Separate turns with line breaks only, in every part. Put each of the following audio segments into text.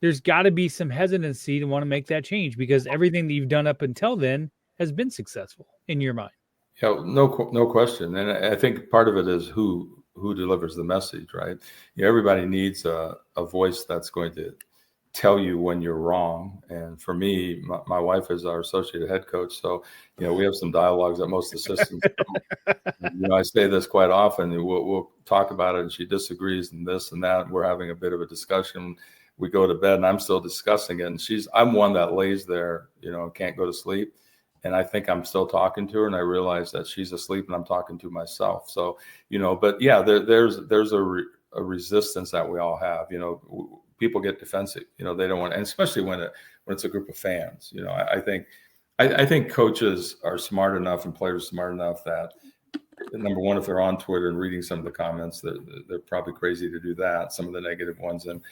there's got to be some hesitancy to want to make that change because everything that you've done up until then has been successful in your mind.
Yeah, no question. And I think part of it is who delivers the message, right? Everybody needs a voice that's going to tell you when you're wrong. And for me, my wife is our associate head coach, so we have some dialogues that most assistants don't. I say this quite often. We'll talk about it, and she disagrees and this and that. We're having a bit of a discussion. We go to bed, and I'm still discussing it. And I'm one that lays there, can't go to sleep. And I think I'm still talking to her, and I realize that she's asleep, and I'm talking to myself. So, but yeah, there's a resistance that we all have. People get defensive. They don't want, and especially when it's a group of fans. I think coaches are smart enough and players smart enough that, number one, if they're on Twitter and reading some of the comments, they're probably crazy to do that. Some of the negative ones, and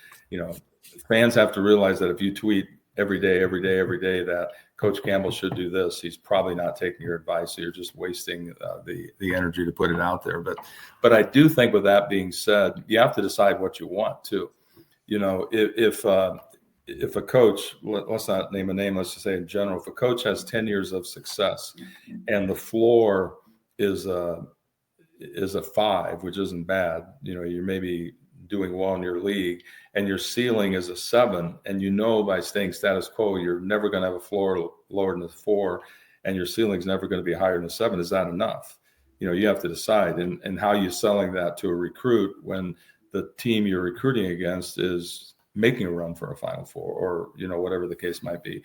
fans have to realize that if you tweet every day that Coach Campbell should do this, he's probably not taking your advice. So you're just wasting the energy to put it out there. But I do think, with that being said, you have to decide what you want too. If a coach, let's not name a name, let's just say in general, if a coach has 10 years of success and the floor is a 5, which isn't bad, you're maybe doing well in your league, and your ceiling is a 7, and by staying status quo, you're never going to have a floor lower than a 4, and your ceiling's never going to be higher than a 7. Is that enough? You have to decide, and how you selling that to a recruit when the team you're recruiting against is making a run for a Final Four, or whatever the case might be.